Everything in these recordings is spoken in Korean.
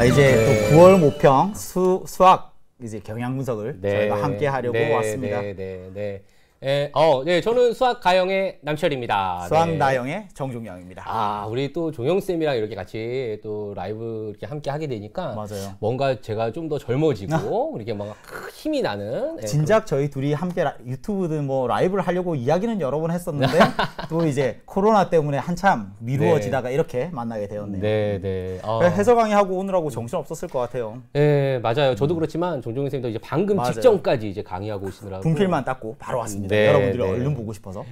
이제 또 9월 모평 수학 이제 경향 분석을 저희가 함께 하려고 왔습니다. 네, 저는 수학 가영의 남철입니다. 수학 나영의 정종영입니다. 우리 또 종영쌤이랑 이렇게 같이 또 라이브 이렇게 함께 하게 되니까 맞아요. 뭔가 제가 좀 더 젊어지고 이렇게 막 힘이 나는. 진작 저희 둘이 함께 유튜브든 뭐 라이브를 하려고 이야기는 여러 번 했었는데 또 이제 코로나 때문에 한참 미루어지다가 이렇게 만나게 되었네요. 해설 강의하고 오느라고 정신 없었을 것 같아요. 네, 맞아요. 저도 그렇지만 정종영 쌤도 이제 방금 직전까지 이제 강의하고 오시느라고 분필만 닦고 바로 왔습니다. 여러분들이 얼른 보고 싶어서.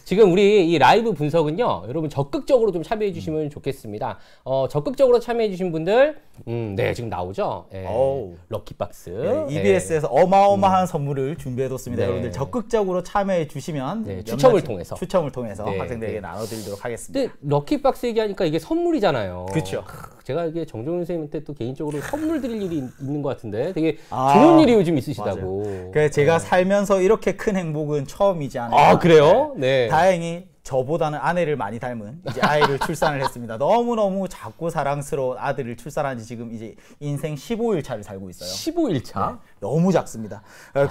지금 우리 이 라이브 분석은요, 여러분 적극적으로 좀 참여해 주시면 좋겠습니다. 적극적으로 참여해 주신 분들, 지금 나오죠? 럭키박스. EBS에서 어마어마한 선물을 준비해뒀습니다. 여러분들 적극적으로 참여해 주시면 추첨을 통해서 학생들에게 나눠드리도록 하겠습니다. 근데 럭키박스 얘기하니까 이게 선물이잖아요. 그렇죠. 제가 이게 정종윤 선생님한테 또 개인적으로 선물 드릴 일이 있는 것 같은데 되게 좋은 일이 요즘 있으시다고. 그래서 제가 살면서 이렇게 큰 행복은 처음이지 않을까. 그래요? 다행히 저보다는 아내를 많이 닮은 이제 아이를 출산을 했습니다. 너무너무 작고 사랑스러운 아들을 출산한 지 지금 이제 인생 15일 차를 살고 있어요. 15일 차? 너무 작습니다.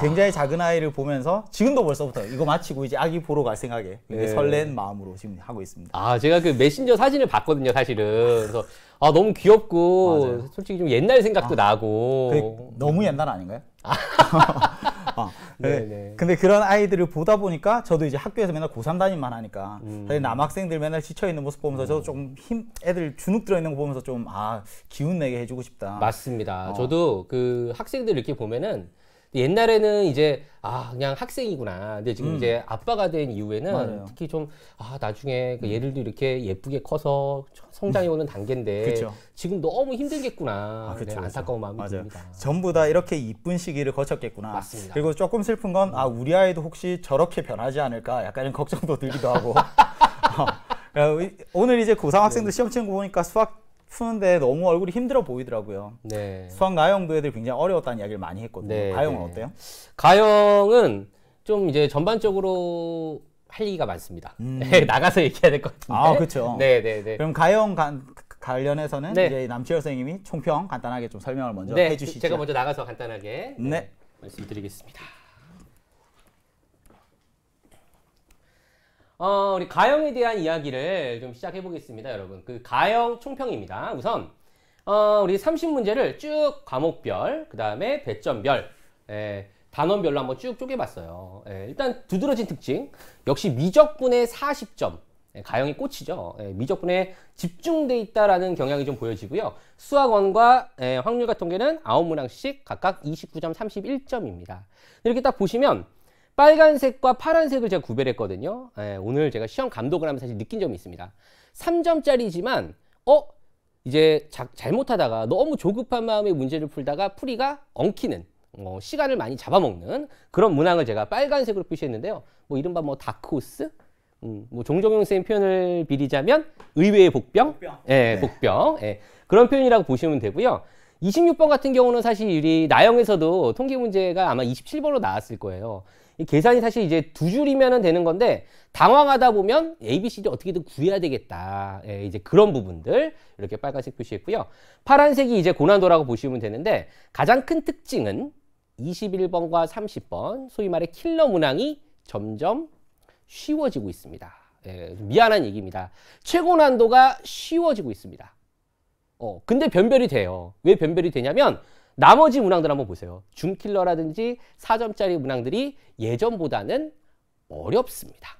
굉장히 작은 아이를 보면서 지금도 벌써부터 이거 마치고 이제 아기 보러 갈 생각에 설렌 마음으로 지금 하고 있습니다. 제가 그 메신저 사진을 봤거든요, 사실은. 그래서 너무 귀엽고 솔직히 좀 옛날 생각도 나고. 너무 옛날 아닌가요? 근데 그런 아이들을 보다 보니까 저도 이제 학교에서 맨날 고3 담임만 하니까 남학생들 맨날 지쳐있는 모습 보면서 저도 좀 애들 주눅 들어있는 거 보면서 좀 기운 내게 해주고 싶다. 맞습니다. 저도 그 학생들 이렇게 보면은 옛날에는 이제 그냥 학생이구나. 근데 지금 이제 아빠가 된 이후에는 특히 좀 나중에 그 얘들도 이렇게 예쁘게 커서 성장해 오는 단계인데 지금 너무 힘들겠구나. 안타까운 마음이 듭니다. 전부 다 이렇게 이쁜 시기를 거쳤겠구나. 맞습니다. 그리고 조금 슬픈 건 우리 아이도 혹시 저렇게 변하지 않을까 약간 걱정도 들기도 하고. 오늘 이제 고3 학생들 시험 치는 거 보니까 수학 푸는데 너무 얼굴이 힘들어 보이더라고요. 수학 나영도 애들 굉장히 어려웠다는 이야기를 많이 했거든요. 가영은 어때요? 가영은 좀 이제 전반적으로 할 얘기가 많습니다. 나가서 얘기해야 될 것 같은데. 그렇죠. 그럼 가영 관련해서는 이제 남치열 선생님이 총평 간단하게 좀 설명을 먼저 해주시죠. 제가 먼저 나가서 간단하게 말씀드리겠습니다. 우리 가영에 대한 이야기를 좀 시작해 보겠습니다, 여러분. 그 가영 총평입니다. 우선 우리 30문제를 쭉 과목별, 그 다음에 배점별, 단원별로 한번 쭉 쪼개봤어요. 일단 두드러진 특징, 역시 미적분의 40점, 가영이 꽂히죠. 미적분에 집중돼 있다라는 경향이 좀 보여지고요. 수학원과 확률과 통계는 9문항씩 각각 29점, 31점입니다. 이렇게 딱 보시면 빨간색과 파란색을 제가 구별했거든요. 오늘 제가 시험 감독을 하면서 사실 느낀 점이 있습니다. 3점짜리지만 이제 잘못하다가 너무 조급한 마음에 문제를 풀다가 풀이가 엉키는 시간을 많이 잡아먹는 그런 문항을 제가 빨간색으로 표시했는데요. 이른바 다크호스? 종종용 쌤 표현을 빌리자면 의외의 복병? 복병. 그런 표현이라고 보시면 되고요. 26번 같은 경우는 사실 우리 나영에서도 통계 문제가 아마 27번으로 나왔을 거예요. 이 계산이 사실 이제 두 줄이면 되는 건데 당황하다 보면 A, B, C, D 어떻게든 구해야 되겠다. 이제 그런 부분들 이렇게 빨간색 표시했고요. 파란색이 이제 고난도라고 보시면 되는데 가장 큰 특징은 21번과 30번 소위 말해 킬러 문항이 점점 쉬워지고 있습니다. 미안한 얘기입니다. 최고 난도가 쉬워지고 있습니다. 근데 변별이 돼요. 왜 변별이 되냐면 나머지 문항들 한번 보세요. 중킬러라든지 4점짜리 문항들이 예전보다는 어렵습니다.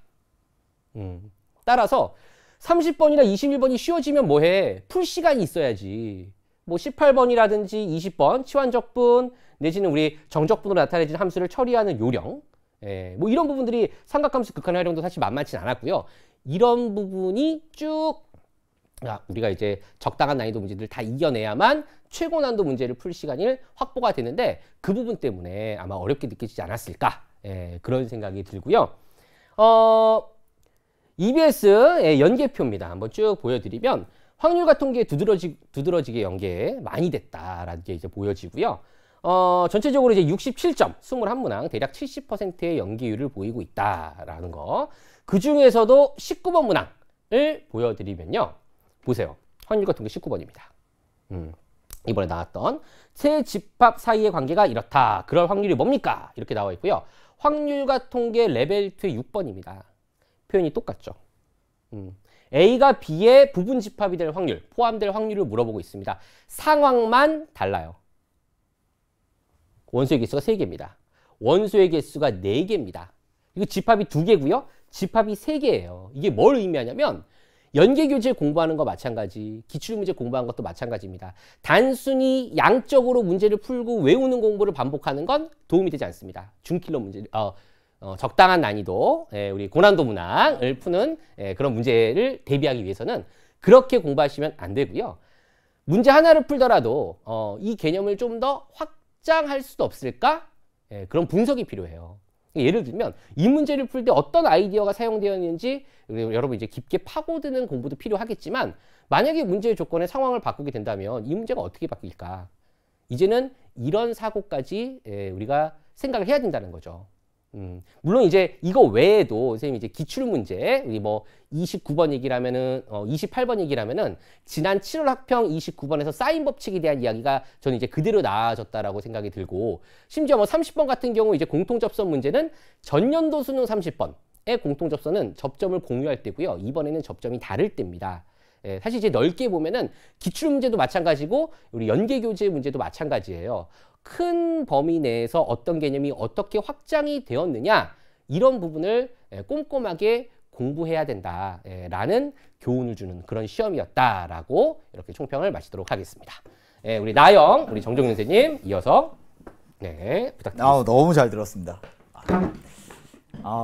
따라서 30번이나 21번이 쉬워지면 뭐해? 풀 시간이 있어야지. 18번이라든지 20번 치환적분 내지는 우리 정적분으로 나타내진 함수를 처리하는 요령 이런 부분들이 삼각함수 극한 활용도 사실 만만치 않았고요. 이런 부분이 쭉 우리가 이제 적당한 난이도 문제들 다 이겨내야만 최고 난도 문제를 풀 시간이 확보가 되는데 그 부분 때문에 아마 어렵게 느껴지지 않았을까 그런 생각이 들고요. EBS 연계표입니다. 한번 쭉 보여드리면 확률과 통계 두드러지게 연계 많이 됐다라는 게 이제 보여지고요. 전체적으로 이제 67점, 21문항 대략 70%의 연계율을 보이고 있다라는 거. 그 중에서도 19번 문항을 보여드리면요. 보세요. 확률과 통계 19번입니다. 이번에 나왔던 세 집합 사이의 관계가 이렇다. 그럴 확률이 뭡니까? 이렇게 나와 있고요. 확률과 통계 레벨 2의 6번입니다. 표현이 똑같죠. A가 B의 부분 집합이 될 확률, 포함될 확률을 물어보고 있습니다. 상황만 달라요. 원소의 개수가 3개입니다. 원소의 개수가 4개입니다. 이거 집합이 2개고요. 집합이 3개예요. 이게 뭘 의미하냐면 연계교재 공부하는 거 마찬가지, 기출문제 공부하는 것도 마찬가지입니다. 단순히 양적으로 문제를 풀고 외우는 공부를 반복하는 건 도움이 되지 않습니다. 중킬러 문제, 적당한 난이도, 우리 고난도 문항을 푸는 그런 문제를 대비하기 위해서는 그렇게 공부하시면 안 되고요. 문제 하나를 풀더라도 이 개념을 좀 더 확장할 수도 없을까? 그런 분석이 필요해요. 예를 들면 이 문제를 풀 때 어떤 아이디어가 사용되었는지 여러분 이제 깊게 파고드는 공부도 필요하겠지만 만약에 문제의 조건의 상황을 바꾸게 된다면 이 문제가 어떻게 바뀔까? 이제는 이런 사고까지 우리가 생각을 해야 된다는 거죠. 물론 이제 이거 외에도 선생님이 이제 기출문제 우리 뭐 29번 얘기를 하면은 28번 얘기를 하면은 지난 7월 학평 29번에서 사인 법칙에 대한 이야기가 저는 이제 그대로 나아졌다라고 생각이 들고 심지어 뭐 30번 같은 경우 이제 공통접선 문제는 전년도 수능 30번의 공통접선은 접점을 공유할 때고요. 이번에는 접점이 다를 때입니다. 사실 이제 넓게 보면은 기출문제도 마찬가지고 우리 연계교재 문제도 마찬가지예요. 큰 범위 내에서 어떤 개념이 어떻게 확장이 되었느냐 이런 부분을 꼼꼼하게 공부해야 된다라는 교훈을 주는 그런 시험이었다라고 이렇게 총평을 마치도록 하겠습니다. 우리 나영, 우리 정종윤 선생님 이어서 부탁드립니다. 너무 잘 들었습니다.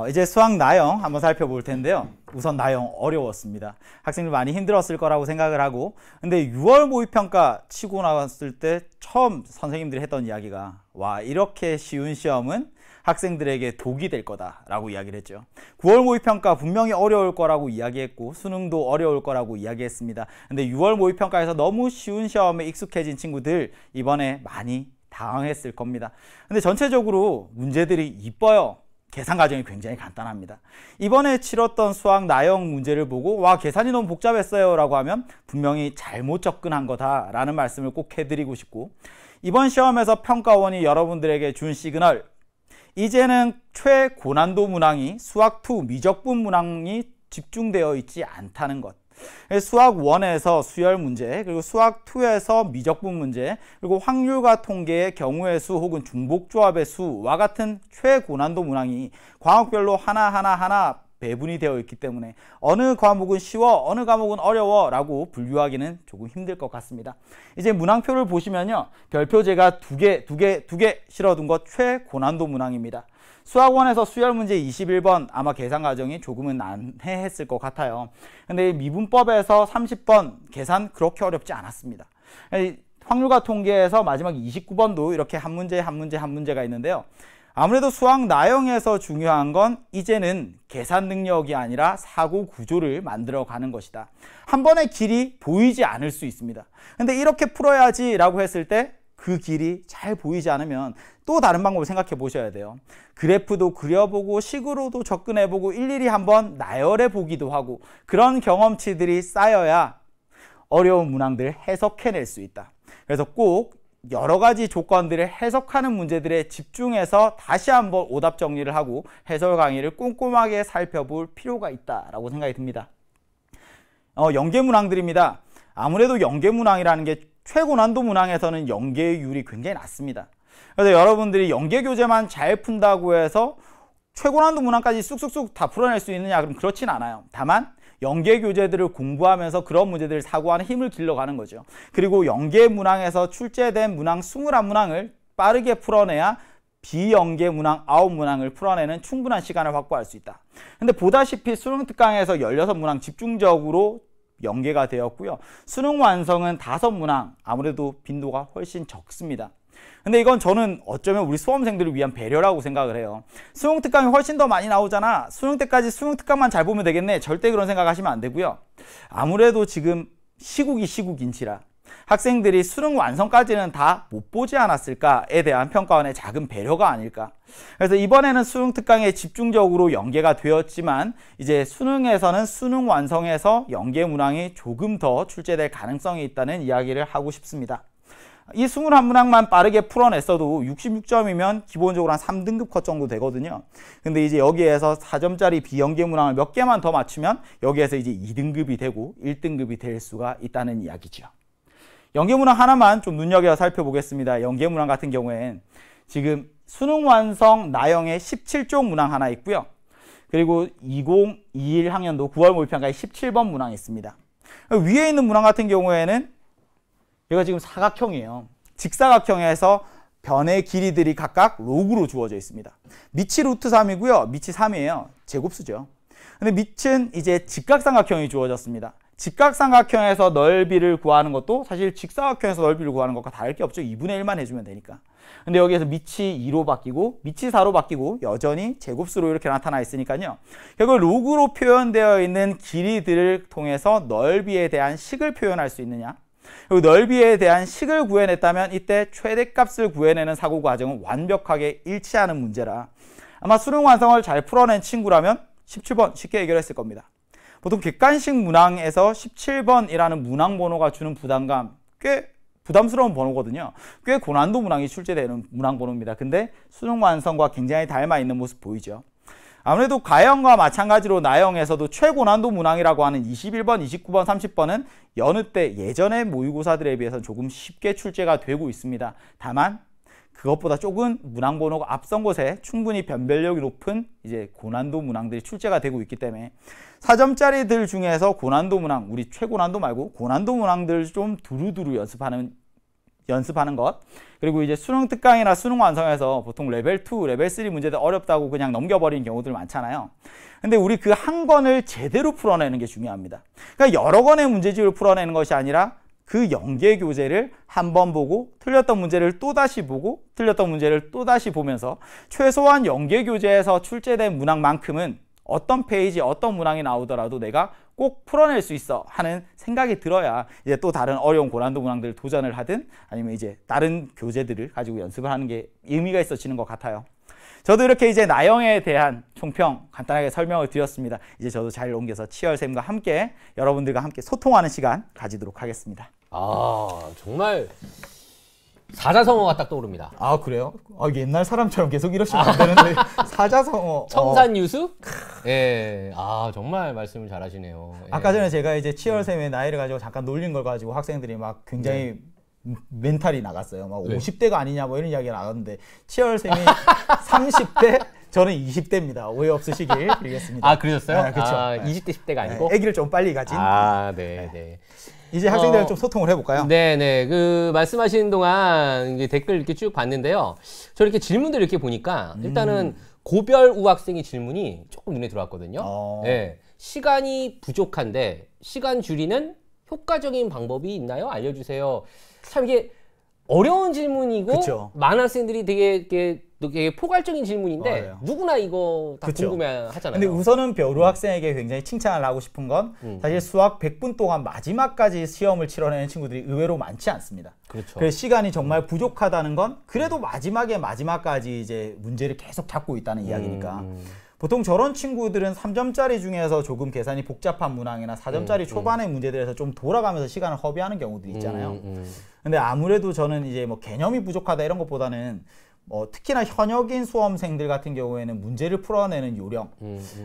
이제 수학 나영 한번 살펴볼 텐데요. 우선 나영 어려웠습니다. 학생들 많이 힘들었을 거라고 생각을 하고 근데 6월 모의평가 치고 나왔을 때 처음 선생님들이 했던 이야기가 와 이렇게 쉬운 시험은 학생들에게 독이 될 거다라고 이야기를 했죠. 9월 모의평가 분명히 어려울 거라고 이야기했고 수능도 어려울 거라고 이야기했습니다. 근데 6월 모의평가에서 너무 쉬운 시험에 익숙해진 친구들 이번에 많이 당황했을 겁니다. 근데 전체적으로 문제들이 이뻐요. 계산 과정이 굉장히 간단합니다. 이번에 치렀던 수학 나영 문제를 보고 와 계산이 너무 복잡했어요 라고 하면 분명히 잘못 접근한 거다 라는 말씀을 꼭 해드리고 싶고 이번 시험에서 평가원이 여러분들에게 준 시그널 이제는 최고난도 문항이 수학2 미적분 문항이 집중되어 있지 않다는 것 수학 1에서 수열 문제, 그리고 수학 2에서 미적분 문제, 그리고 확률과 통계의 경우의 수 혹은 중복조합의 수와 같은 최고난도 문항이 과목별로 하나 배분이 되어 있기 때문에 어느 과목은 쉬워, 어느 과목은 어려워 라고 분류하기는 조금 힘들 것 같습니다. 이제 문항표를 보시면요. 별표 제가 두 개 실어둔 것 최고난도 문항입니다. 수학원에서 수열 문제 21번 아마 계산 과정이 조금은 난해했을 것 같아요. 근데 미분법에서 30번 계산 그렇게 어렵지 않았습니다. 확률과 통계에서 마지막 29번도 이렇게 한 문제가 있는데요. 아무래도 수학 나영에서 중요한 건 이제는 계산 능력이 아니라 사고 구조를 만들어 가는 것이다. 한 번의 길이 보이지 않을 수 있습니다. 근데 이렇게 풀어야지 라고 했을 때 그 길이 잘 보이지 않으면 또 다른 방법을 생각해 보셔야 돼요. 그래프도 그려보고 식으로도 접근해보고 일일이 한번 나열해 보기도 하고 그런 경험치들이 쌓여야 어려운 문항들을 해석해낼 수 있다. 그래서 꼭 여러 가지 조건들을 해석하는 문제들에 집중해서 다시 한번 오답 정리를 하고 해설 강의를 꼼꼼하게 살펴볼 필요가 있다라고 생각이 듭니다. 연계 문항들입니다. 아무래도 연계 문항이라는 게 최고난도 문항에서는 연계율이 굉장히 낮습니다. 그래서 여러분들이 연계 교재만 잘 푼다고 해서 최고난도 문항까지 쑥쑥쑥 다 풀어낼 수 있느냐? 그럼 그렇진 않아요. 다만 연계 교재들을 공부하면서 그런 문제들을 사고하는 힘을 길러가는 거죠. 그리고 연계 문항에서 출제된 문항 21문항을 빠르게 풀어내야 비연계 문항 9문항을 풀어내는 충분한 시간을 확보할 수 있다. 근데 보다시피 수능 특강에서 16문항 집중적으로 연계가 되었고요. 수능 완성은 5문항, 아무래도 빈도가 훨씬 적습니다. 근데 이건 저는 어쩌면 우리 수험생들을 위한 배려라고 생각을 해요. 수능 특강이 훨씬 더 많이 나오잖아. 수능 때까지 수능 특강만 잘 보면 되겠네. 절대 그런 생각하시면 안 되고요. 아무래도 지금 시국이 시국인지라 학생들이 수능 완성까지는 다 못 보지 않았을까에 대한 평가원의 작은 배려가 아닐까. 그래서 이번에는 수능 특강에 집중적으로 연계가 되었지만 이제 수능에서는 수능 완성에서 연계 문항이 조금 더 출제될 가능성이 있다는 이야기를 하고 싶습니다. 이 21문항만 빠르게 풀어냈어도 66점이면 기본적으로 한 3등급 컷 정도 되거든요. 근데 이제 여기에서 4점짜리 비연계 문항을 몇 개만 더 맞추면 여기에서 이제 2등급이 되고 1등급이 될 수가 있다는 이야기죠. 연계 문항 하나만 좀 눈여겨 살펴보겠습니다. 연계 문항 같은 경우엔 지금 수능 완성 나형의 17쪽 문항 하나 있고요. 그리고 2021 학년도 9월 모의평가에 17번 문항이 있습니다. 위에 있는 문항 같은 경우에는 얘가 지금 사각형이에요. 직사각형에서 변의 길이들이 각각 로그로 주어져 있습니다. 밑이 루트 3이고요. 밑이 3이에요. 제곱수죠. 근데 밑은 이제 직각삼각형이 주어졌습니다. 직각삼각형에서 넓이를 구하는 것도 사실 직사각형에서 넓이를 구하는 것과 다를 게 없죠. 2분의 1만 해주면 되니까. 근데 여기에서 밑이 2로 바뀌고 밑이 4로 바뀌고 여전히 제곱수로 이렇게 나타나 있으니까요. 결국 로그로 표현되어 있는 길이들을 통해서 넓이에 대한 식을 표현할 수 있느냐. 그리고 넓이에 대한 식을 구해냈다면 이때 최대값을 구해내는 사고 과정은 완벽하게 일치하는 문제라 아마 수능 완성을 잘 풀어낸 친구라면 17번 쉽게 해결했을 겁니다. 보통 객관식 문항에서 17번이라는 문항 번호가 주는 부담감 꽤 부담스러운 번호거든요. 꽤 고난도 문항이 출제되는 문항 번호입니다. 근데 수능 완성과 굉장히 닮아 있는 모습 보이죠. 아무래도 가형과 마찬가지로 나형에서도 최고난도 문항이라고 하는 21번, 29번, 30번은 여느 때 예전의 모의고사들에 비해서 조금 쉽게 출제가 되고 있습니다. 다만 그것보다 조금 문항 번호가 앞선 곳에 충분히 변별력이 높은 이제 고난도 문항들이 출제가 되고 있기 때문에 4점짜리들 중에서 고난도 문항, 우리 최고난도 말고 고난도 문항들 좀 두루두루 연습하는 것. 그리고 이제 수능 특강이나 수능 완성에서 보통 레벨 2, 레벨 3 문제들 어렵다고 그냥 넘겨버리는 경우들 많잖아요. 근데 우리 그 한 권을 제대로 풀어내는 게 중요합니다. 그러니까 여러 권의 문제집을 풀어내는 것이 아니라 그 연계 교재를 한 번 보고 틀렸던 문제를 또다시 보고 틀렸던 문제를 또다시 보면서 최소한 연계 교재에서 출제된 문항만큼은 어떤 페이지, 어떤 문항이 나오더라도 내가 꼭 풀어낼 수 있어 하는 생각이 들어야 이제 또 다른 어려운 고난도 문항들을 도전을 하든 아니면 이제 다른 교재들을 가지고 연습을 하는 게 의미가 있어지는 것 같아요. 저도 이렇게 이제 나형에 대한 총평 간단하게 설명을 드렸습니다. 이제 저도 잘 옮겨서 치열쌤과 함께 여러분들과 함께 소통하는 시간 가지도록 하겠습니다. 아, 정말 사자성어가 딱 떠오릅니다. 아, 그래요? 아, 옛날 사람처럼 계속 이러시면 안 되는데 사자성어. 청산유수? 예. 아, 정말 말씀을 잘하시네요. 예. 아까 전에 제가 이제 치열쌤의 나이를 가지고 잠깐 놀린 걸 가지고 학생들이 막 굉장히 멘탈이 나갔어요. 막 50대가 아니냐 뭐 이런 이야기가 나왔는데 치열쌤이 30대, 저는 20대입니다. 오해 없으시길 빌겠습니다. 아, 그러셨어요? 네, 그렇죠. 아, 20대, 10대가 아니고? 아기를 좀 빨리 가진. 아, 네, 네. 이제 학생들은 좀 소통을 해볼까요? 네네. 그, 말씀하시는 동안 이제 댓글 이렇게 쭉 봤는데요. 저 이렇게 질문들 이렇게 보니까 일단은 고별 우학생의 질문이 조금 눈에 들어왔거든요. 네. 시간이 부족한데 시간 줄이는 효과적인 방법이 있나요? 알려주세요. 참 이게 어려운 질문이고 그쵸. 많은 학생들이 되게 포괄적인 질문인데 맞아요. 누구나 이거 다 궁금해하잖아요. 근데 우선은 벼루 학생에게 굉장히 칭찬을 하고 싶은 건 사실 수학 100분 동안 마지막까지 시험을 치러내는 친구들이 의외로 많지 않습니다. 그렇죠. 그래서 시간이 정말 부족하다는 건 그래도 마지막까지 이제 문제를 계속 잡고 있다는 이야기니까. 보통 저런 친구들은 3점짜리 중에서 조금 계산이 복잡한 문항이나 4점짜리 초반의 문제들에서 좀 돌아가면서 시간을 허비하는 경우들이 있잖아요. 근데 아무래도 저는 이제 뭐 개념이 부족하다 이런 것보다는 특히나 현역인 수험생들 같은 경우에는 문제를 풀어내는 요령.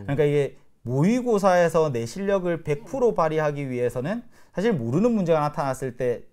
그러니까 이게 모의고사에서 내 실력을 100% 발휘하기 위해서는 사실 모르는 문제가 나타났을 때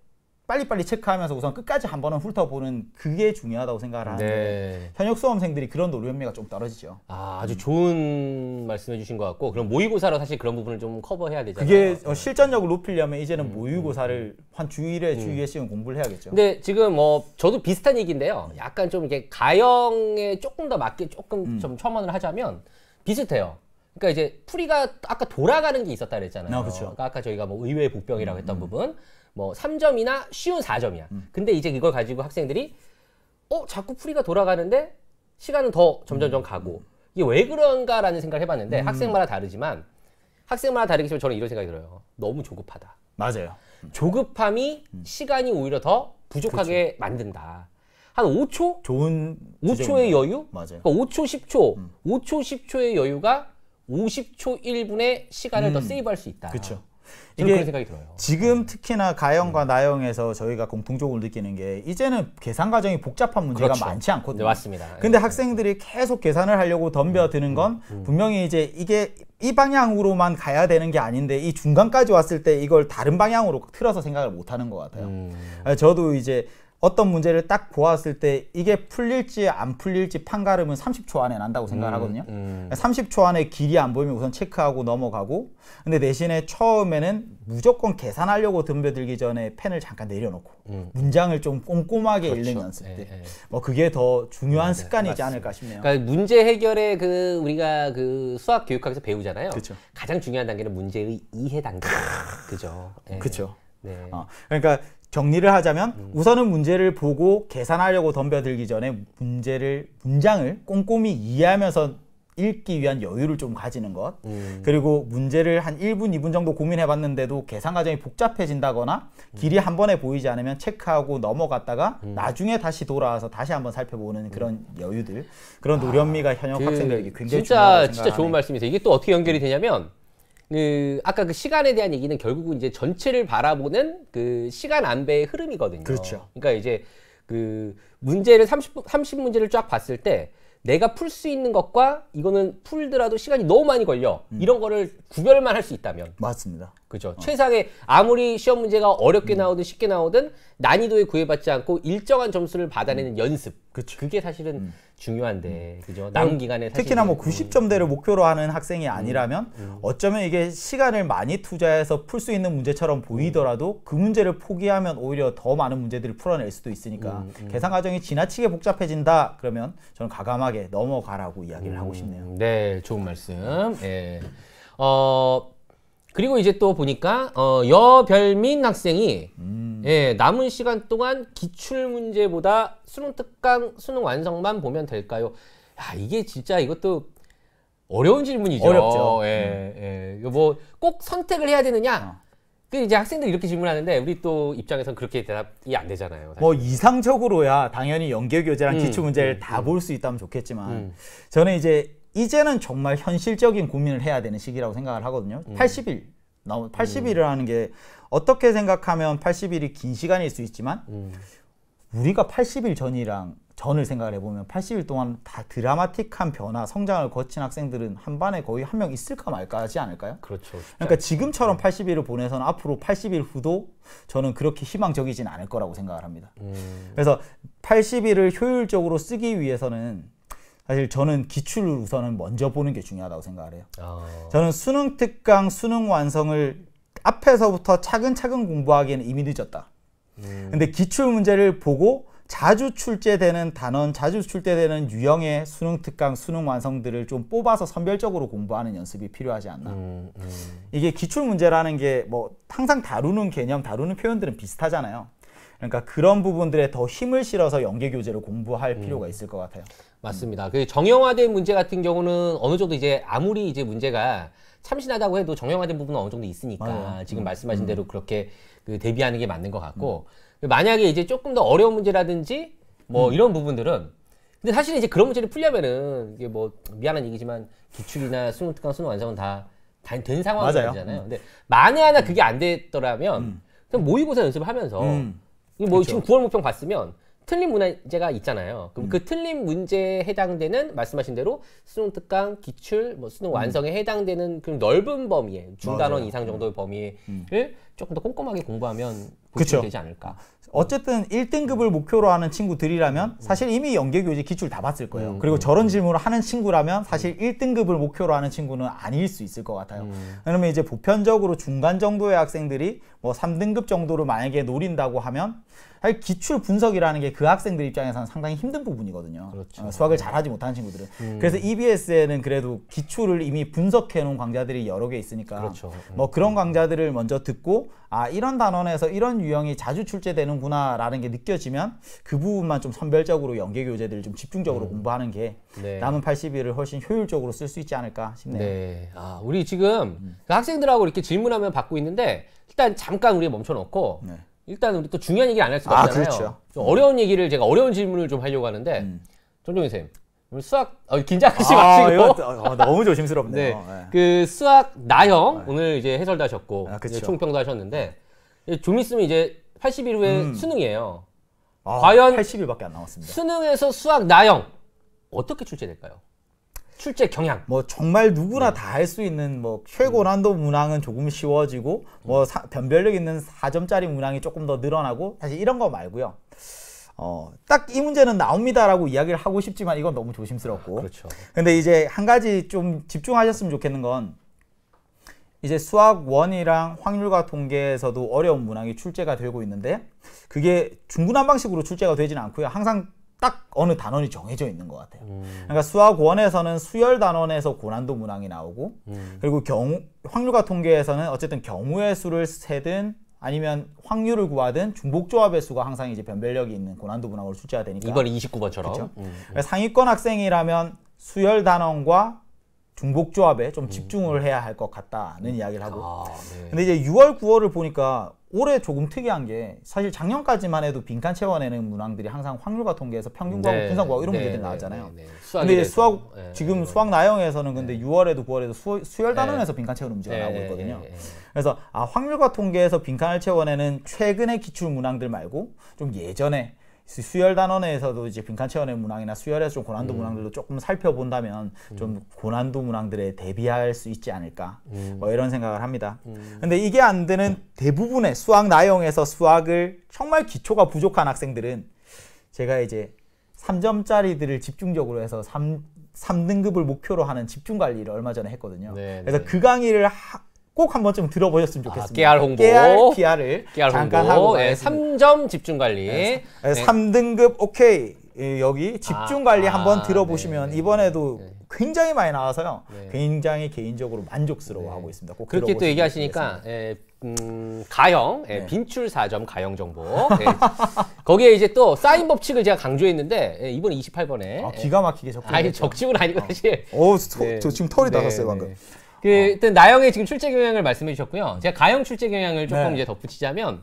빨리빨리 체크하면서 우선 끝까지 한 번은 훑어보는 그게 중요하다고 생각을 하는데 네. 현역 수험생들이 그런 노련미가 좀 떨어지죠. 아, 아주 좋은 말씀해 주신 것 같고 그럼 모의고사로 사실 그런 부분을 좀 커버해야 되잖아요. 그게 실전력을 높이려면 이제는 모의고사를 한 주 1회, 주 2회씩은 공부를 해야겠죠. 근데 지금 저도 비슷한 얘기인데요. 약간 좀 이렇게 가형에 조금 더 맞게 조금 좀 첨언을 하자면 비슷해요. 그러니까 이제 풀이가 아까 돌아가는 게 있었다 그랬잖아요. 그렇죠. 그러니까 아까 저희가 뭐 의외의 복병이라고 했던 부분 뭐 3점이나 쉬운 4점이야. 근데 이제 이걸 가지고 학생들이 자꾸 풀이가 돌아가는데 시간은 더 점점점 가고 이게 왜 그런가라는 생각을 해봤는데 학생마다 다르지만 학생마다 다르겠지만 저는 이런 생각이 들어요. 너무 조급하다. 맞아요. 조급함이 시간이 오히려 더 부족하게 그렇죠. 만든다. 한 5초? 좋은 5초의 여유? 맞아요. 그러니까 5초, 10초. 5초, 10초의 여유가 50초 1분의 시간을 더 세이브할 수 있다. 그렇죠. 이게 그런 생각이 들어요. 지금 특히나 가형과 나형에서 저희가 공통적으로 느끼는 게 이제는 계산 과정이 복잡한 문제가 그렇죠. 많지 않거든요. 네, 맞습니다. 근데 학생들이 계속 계산을 하려고 덤벼드는 건 분명히 이제 이게 이 방향으로만 가야 되는 게 아닌데 이 중간까지 왔을 때 이걸 다른 방향으로 틀어서 생각을 못 하는 것 같아요. 저도 이제 어떤 문제를 딱 보았을 때 이게 풀릴지 안 풀릴지 판가름은 30초 안에 난다고 생각을 하거든요. 30초 안에 길이 안 보이면 우선 체크하고 넘어가고, 근데 대신에 처음에는 무조건 계산하려고 덤벼들기 전에 펜을 잠깐 내려놓고 문장을 좀 꼼꼼하게 그렇죠. 읽는 연습들. 뭐 그게 더 중요한 습관이지 않을까 싶네요. 그러니까 문제 해결에 그 우리가 그 수학 교육학에서 배우잖아요. 그쵸. 가장 중요한 단계는 문제의 이해 단계. 그죠. 그렇죠. 네. 그러니까 정리를 하자면 우선은 문제를 보고 계산하려고 덤벼들기 전에 문장을 꼼꼼히 이해하면서 읽기 위한 여유를 좀 가지는 것. 그리고 문제를 한 1분, 2분 정도 고민해 봤는데도 계산 과정이 복잡해진다거나 길이 한 번에 보이지 않으면 체크하고 넘어갔다가 나중에 다시 돌아와서 다시 한번 살펴보는 그런 여유들, 그런 노련미가 현역 학생들에게 굉장히 중요하다고 생각하네요. 진짜 좋은 말씀이세요. 이게 또 어떻게 연결이 되냐면 아까 그 시간에 대한 얘기는 결국은 이제 전체를 바라보는 그 시간 안배의 흐름이거든요. 그렇죠. 그러니까 이제 그 문제를 30문제를 쫙 봤을 때 내가 풀 수 있는 것과 이거는 풀더라도 시간이 너무 많이 걸려. 이런 거를 구별만 할 수 있다면. 맞습니다. 그죠. 최상의 아무리 시험 문제가 어렵게 나오든 쉽게 나오든 난이도에 구애받지 않고 일정한 점수를 받아내는 연습. 그쵸. 그게 사실은 중요한데, 그죠. 남은 기간에 사실 특히나 뭐 90점대를 목표로 하는 학생이 아니라면 어쩌면 이게 시간을 많이 투자해서 풀 수 있는 문제처럼 보이더라도 그 문제를 포기하면 오히려 더 많은 문제들을 풀어낼 수도 있으니까 계산 과정이 지나치게 복잡해진다 그러면 저는 과감하게 넘어가라고 이야기를 하고 싶네요. 네, 좋은 말씀. 예. 그리고 이제 또 보니까 여별민 학생이 예, 남은 시간 동안 기출 문제보다 수능 특강 수능 완성만 보면 될까요? 야, 이게 진짜 이것도 어려운 질문이죠. 어렵죠. 예, 예. 뭐 꼭 선택을 해야 되느냐? 그 이제 학생들이 이렇게 질문하는데 우리 또 입장에서는 그렇게 대답이 안 되잖아요. 사실. 뭐 이상적으로야 당연히 연계교재랑 기출 문제를 다 볼 수 있다면 좋겠지만 저는 이제는 정말 현실적인 고민을 해야 되는 시기라고 생각을 하거든요. 80일 80일이라는 게 어떻게 생각하면 80일이 긴 시간일 수 있지만 우리가 80일 전을 생각을 해보면 80일 동안 다 드라마틱한 변화, 성장을 거친 학생들은 한 반에 거의 한 명 있을까 말까 하지 않을까요? 그렇죠. 그러니까 지금처럼 80일을 보내서는 앞으로 80일 후도 저는 그렇게 희망적이진 않을 거라고 생각을 합니다. 그래서 80일을 효율적으로 쓰기 위해서는 사실 저는 기출을 우선은 먼저 보는 게 중요하다고 생각을 해요. 저는 수능 특강, 수능 완성을 앞에서부터 차근차근 공부하기에는 이미 늦었다. 근데 기출 문제를 보고 자주 출제되는 단원, 자주 출제되는 유형의 수능 특강, 수능 완성들을 좀 뽑아서 선별적으로 공부하는 연습이 필요하지 않나. 이게 기출 문제라는 게 뭐 항상 다루는 개념, 다루는 표현들은 비슷하잖아요. 그러니까 그런 부분들에 더 힘을 실어서 연계교재를 공부할 필요가 있을 것 같아요. 맞습니다. 그 정형화된 문제 같은 경우는 어느 정도 이제 아무리 이제 문제가 참신하다고 해도 정형화된 부분은 어느 정도 있으니까 지금 말씀하신 대로 그렇게 그 대비하는 게 맞는 것 같고 만약에 이제 조금 더 어려운 문제라든지 뭐 이런 부분들은 근데 사실 이제 그런 문제를 풀려면은 이게 뭐 미안한 얘기지만 기출이나 수능 특강, 수능 완성은 다 된 상황이잖아요. 근데 만에 하나 그게 안 됐더라면 그냥 모의고사 연습을 하면서 뭐 지금 9월 모평 봤으면 틀린 문제가 있잖아요. 그럼 그 틀린 문제에 해당되는 말씀하신 대로 수능 특강, 기출, 뭐 수능 완성에 해당되는 그 넓은 범위에 중단원 이상 정도의 범위를 조금 더 꼼꼼하게 공부하면 보충이 되지 않을까. 어쨌든 1등급을 목표로 하는 친구들이라면 사실 이미 연계교재 기출 다 봤을 거예요. 그리고 저런 질문을 하는 친구라면 사실 1등급을 목표로 하는 친구는 아닐 수 있을 것 같아요. 그러면 이제 보편적으로 중간 정도의 학생들이 뭐 3등급 정도를 만약에 노린다고 하면 사실 기출 분석이라는 게 그 학생들 입장에서는 상당히 힘든 부분이거든요. 그렇죠. 수학을 잘하지 못하는 친구들은. 그래서 EBS에는 그래도 기출을 이미 분석해 놓은 강좌들이 여러 개 있으니까 그렇죠. 뭐 그런 강좌들을 먼저 듣고 이런 단원에서 이런 유형이 자주 출제되는구나 라는 게 느껴지면 그 부분만 좀 선별적으로 연계교재들을 좀 집중적으로 공부하는 게 남은 80일을 훨씬 효율적으로 쓸 수 있지 않을까 싶네요. 네. 우리 지금 학생들하고 이렇게 질문하면 받고 있는데 일단 잠깐 우리 멈춰놓고 일단 우리 또 중요한 얘기를 안 할 수가 없잖아요. 그렇죠. 좀 어려운 얘기를 제가 어려운 질문을 좀 하려고 하는데 정종희 선생님 오늘 수학 긴장하지 마시고. 너무 조심스럽네요. 네. 네. 그 수학 나형 오늘 이제 해설도 하셨고 이제 총평도 하셨는데 좀 있으면 이제 80일 후에 수능이에요. 과연 80일밖에 안 남았습니다. 수능에서 수학 나형 어떻게 출제될까요? 출제 경향. 뭐 정말 누구나 다 할 수 있는 뭐 최고난도 문항은 조금 쉬워지고 뭐 변별력 있는 4점짜리 문항이 조금 더 늘어나고 사실 이런 거 말고요. 딱 이 문제는 나옵니다라고 이야기를 하고 싶지만 이건 너무 조심스럽고. 그렇죠. 근데 이제 한 가지 좀 집중하셨으면 좋겠는 건 이제 수학 1이랑 확률과 통계에서도 어려운 문항이 출제가 되고 있는데 그게 중구난 방식으로 출제가 되지는 않고요. 항상 딱 어느 단원이 정해져 있는 것 같아요. 그러니까 수학 1에서는 수열 단원에서 고난도 문항이 나오고 그리고 확률과 통계에서는 어쨌든 경우의 수를 세든 아니면 확률을 구하든 중복조합의 수가 항상 이제 변별력이 있는 고난도 문항으로 출제가 되니까 이번 29번처럼 그렇죠? 상위권 학생이라면 수열 단원과 중복조합에 좀 집중을 해야 할 것 같다는 이야기를 하고 네. 근데 이제 6월, 9월을 보니까 올해 조금 특이한 게 사실 작년까지만 해도 빈칸 채워내는 문항들이 항상 확률과 통계에서 평균과학, 분산과학 이런 문제들이 나왔잖아요. 근데 이제 지금 수학 나형에서는 근데 6월에도 9월에도 수열 단원에서 빈칸 채우는 문제가 나오고 있거든요. 그래서 확률과 통계에서 빈칸을 채워내는 최근의 기출 문항들 말고 좀 예전에 수열 단원에서도 이제 빈칸 채워내는 문항이나 수열에서 좀 고난도 문항들도 조금 살펴본다면 좀 고난도 문항들에 대비할 수 있지 않을까 뭐 이런 생각을 합니다. 근데 이게 안 되는 대부분의 수학 나형에서 수학을 정말 기초가 부족한 학생들은 제가 이제 3점짜리들을 집중적으로 해서 3등급을 목표로 하는 집중 관리를 얼마 전에 했거든요. 그래서 그 강의를 꼭 한 번쯤 들어보셨으면 좋겠습니다. 깨알 홍보. 깨알을 잠깐 하고 3점 집중 관리. 3등급 오케이. 여기 집중 관리 한번 들어보시면 이번에도 굉장히 많이 나와서요. 굉장히 개인적으로 만족스러워하고 있습니다. 꼭 그렇게 또 얘기하시니까 가형, 빈출 4점 가형 정보. 거기에 이제 또 사인 법칙을 제가 강조했는데 이번 28번에 기가 막히게 적중. 아니 적중은 아니고 사실. 저 지금 털이 닿았어요 방금. 일단 나형의 지금 출제 경향을 말씀해 주셨고요. 제가 가형 출제 경향을 조금 이제 덧붙이자면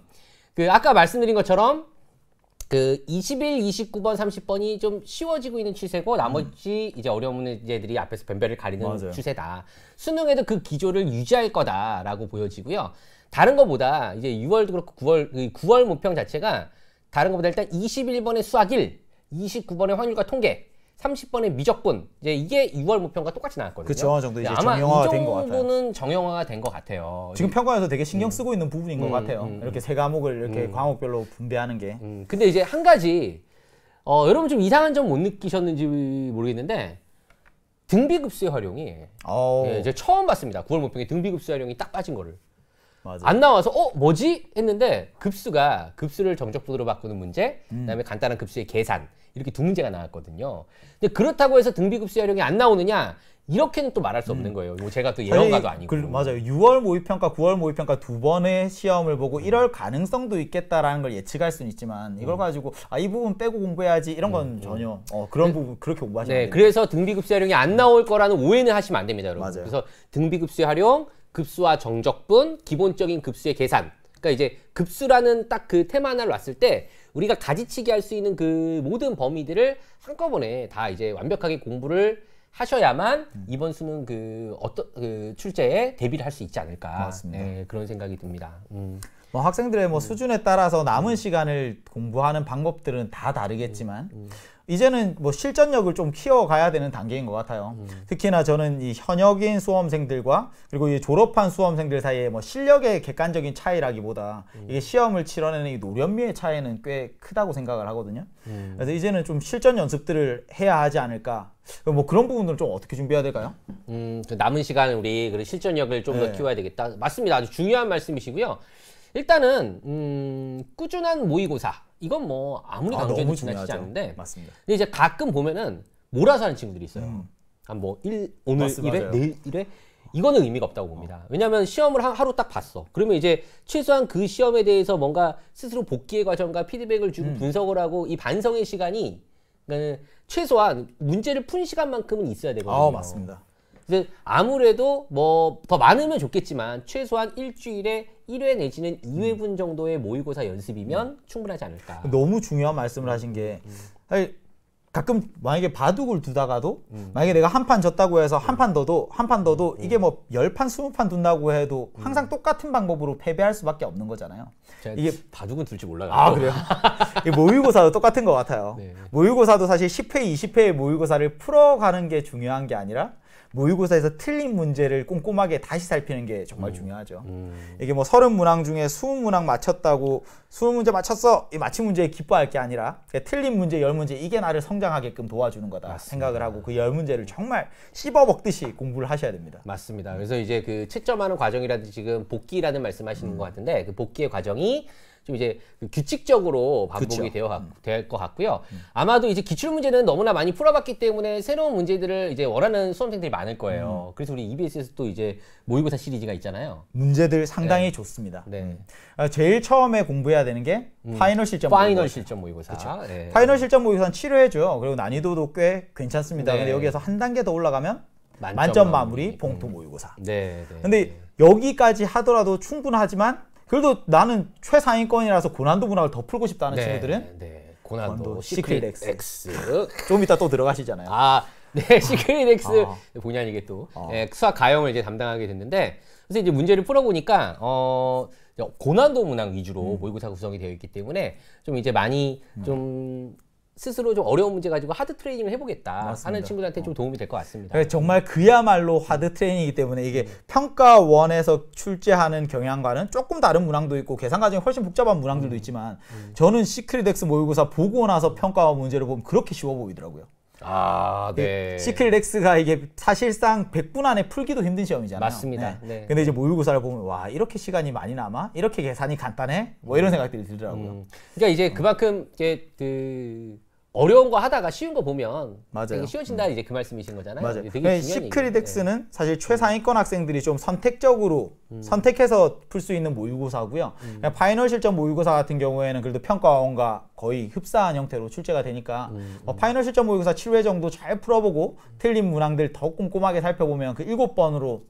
아까 말씀드린 것처럼 21, 29번, 30번이 좀 쉬워지고 있는 추세고 나머지 이제 어려운 문제들이 앞에서 변별을 가리는 추세다. 수능에도 그 기조를 유지할 거다라고 보여지고요. 다른 것보다 이제 6월도 그렇고 9월 모평 자체가 다른 것보다 일단 21번의 수학 1, 29번의 확률과 통계 30번의 미적분 이게 6월 모평과 똑같이 나왔거든요. 그렇죠. 어느 정도 이제 아마 정형화가 된 것 같아요. 이 정도는 정형화가 된 것 같아요. 지금 평가에서 되게 신경 쓰고 있는 부분인 것 같아요. 이렇게 세 과목을 이렇게 과목별로 분배하는 게. 근데 이제 한 가지 여러분 좀 이상한 점 못 느끼셨는지 모르겠는데 등비급수의 활용이 이제 처음 봤습니다. 9월 모평에 등비급수 활용이 딱 빠진 거를. 안 나와서 뭐지? 했는데 급수를 정적분으로 바꾸는 문제, 그다음에 간단한 급수의 계산 이렇게 두 문제가 나왔거든요. 근데 그렇다고 해서 등비급수 활용이 안 나오느냐? 이렇게는 또 말할 수 없는 거예요. 뭐 제가 또 예언가도 아니고. 맞아요. 6월 모의평가, 9월 모의평가 두 번의 시험을 보고 이럴 가능성도 있겠다라는 걸 예측할 수는 있지만 이걸 가지고 이 부분 빼고 공부해야지 이런 건 전혀 그런 부분 그렇게 공부하시면 안 됩니다. 그래서 등비급수 활용이 안 나올 거라는 오해는 하시면 안 됩니다, 여러분. 맞아요. 그래서 등비급수 활용, 급수와 정적분, 기본적인 급수의 계산. 그러니까 이제 급수라는 딱 그 테마 하나를 놨을 때 우리가 가지치기 할 수 있는 그 모든 범위들을 한꺼번에 다 이제 완벽하게 공부를 하셔야만 이번 수능 출제에 대비를 할 수 있지 않을까. 맞습니다. 그런 생각이 듭니다. 뭐 학생들의 수준에 따라서 남은 시간을 공부하는 방법들은 다 다르겠지만 이제는 뭐 실전력을 좀 키워가야 되는 단계인 것 같아요. 특히나 저는 이 현역인 수험생들과 그리고 이 졸업한 수험생들 사이에 뭐 실력의 객관적인 차이라기보다 이게 시험을 치러내는 이 노련미의 차이는 꽤 크다고 생각을 하거든요. 그래서 이제는 좀 실전 연습들을 해야 하지 않을까. 뭐 그런 부분들은 좀 어떻게 준비해야 될까요? 남은 시간 우리 실전력을 좀 더 키워야 되겠다. 맞습니다. 아주 중요한 말씀이시고요. 일단은 꾸준한 모의고사 이건 뭐 아무리 강조해도 지나치지 않는데 맞습니다. 근데 이제 가끔 보면은 몰아서 하는 친구들이 있어요. 오늘 1회 내일 1회 이거는 의미가 없다고 봅니다. 왜냐하면 시험을 하루 딱 봤어. 그러면 이제 최소한 그 시험에 대해서 뭔가 스스로 복귀의 과정과 피드백을 주고 분석을 하고 이 반성의 시간이 그러니까 최소한 문제를 푼 시간만큼은 있어야 되거든요. 맞습니다. 그래서 아무래도 뭐 더 많으면 좋겠지만 최소한 일주일에 1회 내지는 2회분 정도의 모의고사 연습이면 충분하지 않을까. 너무 중요한 말씀을 하신 게 사실 가끔 만약에 바둑을 두다가도 만약에 내가 한 판 졌다고 해서 한 판 더도 이게 뭐 10판 20판 둔다고 해도 항상 똑같은 방법으로 패배할 수밖에 없는 거잖아요. 이게 바둑은 둘 줄 몰라요. 아, 그래요? 모의고사도 똑같은 것 같아요. 네. 모의고사도 사실 10회, 20회의 모의고사를 풀어가는 게 중요한 게 아니라 모의고사에서 틀린 문제를 꼼꼼하게 다시 살피는 게 정말 중요하죠. 이게 뭐 30문항 중에 20문항 맞췄다고 20문제 맞췄어! 이 맞힌 문제에 기뻐할 게 아니라 틀린 문제 10문제 이게 나를 성장하게끔 도와주는 거다 맞습니다. 생각을 하고 그 10문제를 정말 씹어먹듯이 공부를 하셔야 됩니다. 맞습니다. 그래서 이제 그 채점하는 과정이라든지 지금 복기라는 말씀하시는 것 같은데 그 복기의 과정이 좀 이제 규칙적으로 반복이 될 것 같고요. 아마도 이제 기출 문제는 너무나 많이 풀어봤기 때문에 새로운 문제들을 이제 원하는 수험생들이 많을 거예요. 그래서 우리 EBS에서 또 이제 모의고사 시리즈가 있잖아요. 문제들 상당히 좋습니다. 제일 처음에 공부해야 되는 게 파이널 실전 모의고사. 네. 파이널 실전 모의고사는 7회죠. 그리고 난이도도 꽤 괜찮습니다. 근데 여기에서 한 단계 더 올라가면 만점 마무리 봉투 모의고사. 근데 여기까지 하더라도 충분하지만 그래도 나는 최상위권이라서 고난도 문항을 더 풀고 싶다는 친구들은 고난도 시크릿 X 좀 이따 또 들어가시잖아요. 시크릿 X 본의 아니게 또 수학 가형을 이제 담당하게 됐는데 그래서 이제 문제를 풀어보니까 고난도 문항 위주로 모의고사 구성이 되어 있기 때문에 좀 이제 많이 좀 스스로 좀 어려운 문제 가지고 하드 트레이닝을 해보겠다 맞습니다. 하는 친구들한테 좀 도움이 될 것 같습니다. 정말 그야말로 하드 트레이닝이기 때문에 이게 평가원에서 출제하는 경향과는 조금 다른 문항도 있고 계산 과정이 훨씬 복잡한 문항들도 있지만 저는 시크릿 X 모의고사 보고 나서 평가원 문제를 보면 그렇게 쉬워 보이더라고요. 시크릿 X가 이게 사실상 100분 안에 풀기도 힘든 시험이잖아요. 맞습니다. 근데 이제 모의고사를 보면 와 이렇게 시간이 많이 남아? 이렇게 계산이 간단해? 뭐 이런 생각들이 들더라고요. 그러니까 이제 그만큼 이제 어려운 거 하다가 쉬운 거 보면 되게 쉬워진다 이제 그 말씀이신 거잖아요. 맞아요. 되게 시크릿 X는 사실 최상위권 학생들이 좀 선택적으로 선택해서 풀 수 있는 모의고사고요. 파이널 실전 모의고사 같은 경우에는 그래도 평가원과 거의 흡사한 형태로 출제가 되니까 파이널 실전 모의고사 7회 정도 잘 풀어보고 틀린 문항들 더 꼼꼼하게 살펴보면 그 7번으로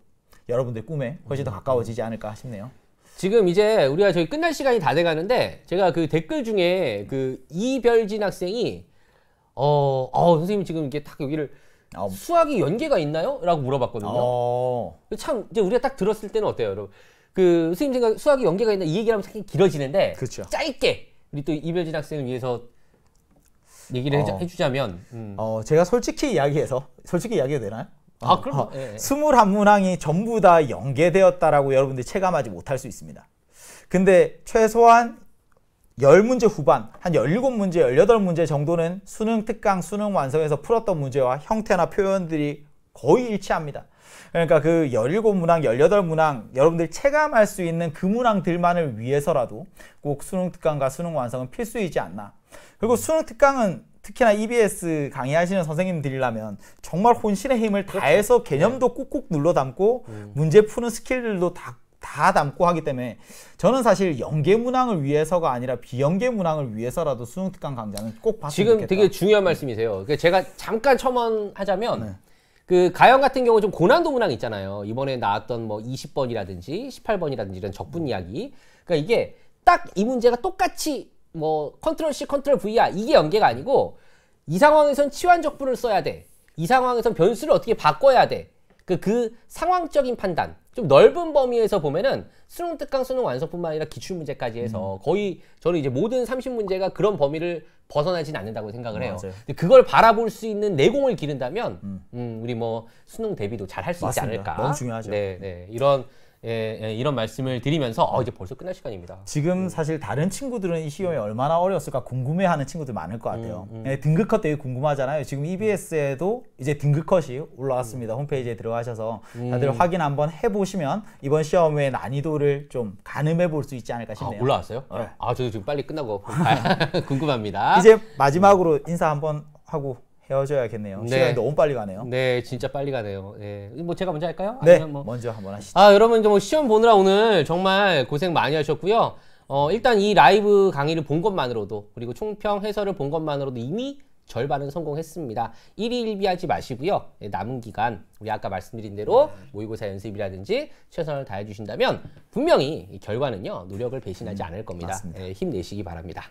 여러분들 꿈에 훨씬 더 가까워지지 않을까 싶네요. 지금 이제 우리가 저희 끝날 시간이 다 돼가는데 제가 그 댓글 중에 그 이별진 학생이 선생님 지금 이게 딱 여기를 수학이 연계가 있나요? 라고 물어봤거든요. 참 이제 우리가 딱 들었을 때는 어때요, 여러분? 그 선생님 생각 수학이 연계가 있나 이 얘기하면 되게 길어지는데 그렇죠. 짧게 우리 또 이별진 학생을 위해서 얘기를 해주자면 제가 솔직히 이야기해도 되나요? 그럼 21문항이 전부 다 연계되었다라고 여러분들이 체감하지 못할 수 있습니다. 근데 최소한 10문제 후반, 한 17문제, 18문제 정도는 수능 특강, 수능 완성에서 풀었던 문제와 형태나 표현들이 거의 일치합니다. 그러니까 그 17문항, 18문항 여러분들이 체감할 수 있는 그 문항들만을 위해서라도 꼭 수능 특강과 수능 완성은 필수이지 않나. 그리고 수능 특강은 특히나 EBS 강의하시는 선생님들이라면 정말 혼신의 힘을 다해서 개념도 꾹꾹 눌러 담고 문제 푸는 스킬들도 다 담고 하기 때문에 저는 사실 연계 문항을 위해서가 아니라 비연계 문항을 위해서라도 수능 특강 강좌는 꼭 봤으면 지금 좋겠다. 되게 중요한 말씀이세요. 제가 잠깐 첨언하자면 그 가형 같은 경우 좀 고난도 문항 있잖아요. 이번에 나왔던 뭐 20번이라든지 18번이라든지 이런 적분 이야기. 그러니까 이게 딱 이 문제가 똑같이 뭐 컨트롤 C, 컨트롤 V야 이게 연계가 아니고 이 상황에선 치환 적분을 써야 돼. 이 상황에선 변수를 어떻게 바꿔야 돼. 그 상황적인 판단. 좀 넓은 범위에서 보면은 수능 특강, 수능 완성뿐만 아니라 기출 문제까지 해서 거의 저는 이제 모든 30문제가 그런 범위를 벗어나지는 않는다고 생각을 해요. 근데 그걸 바라볼 수 있는 내공을 기른다면 우리 뭐 수능 대비도 잘 할 수 있지 않을까. 너무 중요하죠. 이런 말씀을 드리면서 이제 벌써 끝날 시간입니다. 지금 사실 다른 친구들은 이 시험이 얼마나 어려웠을까 궁금해하는 친구들 많을 것 같아요. 등급컷 되게 궁금하잖아요. 지금 EBS에도 이제 등급컷이 올라왔습니다. 홈페이지에 들어가셔서 다들 확인 한번 해보시면 이번 시험의 난이도를 좀 가늠해 볼 수 있지 않을까 싶네요. 올라왔어요? 네. 저도 지금 빨리 끝나고 궁금합니다. 이제 마지막으로 인사 한번 하고 헤어져야겠네요. 네. 시간이 너무 빨리 가네요. 네, 진짜 빨리 가네요. 네. 뭐 제가 먼저 할까요? 네, 먼저 한번 하시죠. 여러분 뭐 시험 보느라 오늘 정말 고생 많이 하셨고요. 일단 이 라이브 강의를 본 것만으로도 그리고 총평 해설을 본 것만으로도 이미 절반은 성공했습니다. 1위 1비하지 마시고요. 남은 기간 우리 아까 말씀드린 대로 모의고사 연습이라든지 최선을 다해 주신다면 분명히 이 결과는요. 노력을 배신하지 않을 겁니다. 힘내시기 바랍니다.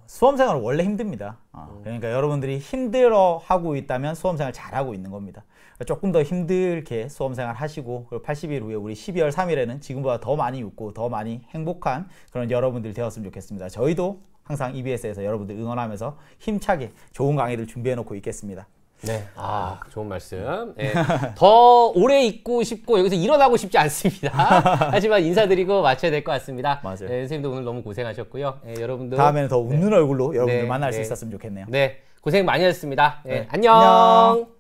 수험생활은 원래 힘듭니다. 그러니까 여러분들이 힘들어하고 있다면 수험생활 잘하고 있는 겁니다. 조금 더 힘들게 수험생활 하시고, 그리고 80일 후에 우리 12월 3일에는 지금보다 더 많이 웃고 더 많이 행복한 그런 여러분들 되었으면 좋겠습니다. 저희도 항상 EBS에서 여러분들 응원하면서 힘차게 좋은 강의들 준비해 놓고 있겠습니다. 네, 좋은 말씀. 네, 더 오래 있고 싶고 여기서 일어나고 싶지 않습니다. 하지만 인사드리고 마쳐야 될 것 같습니다. 맞아요. 네, 선생님도 오늘 너무 고생하셨고요. 네, 여러분도 다음에는 더 웃는 얼굴로 여러분들 만날 수 있었으면 좋겠네요. 네, 고생 많이 하셨습니다. 네, 네. 안녕. 안녕.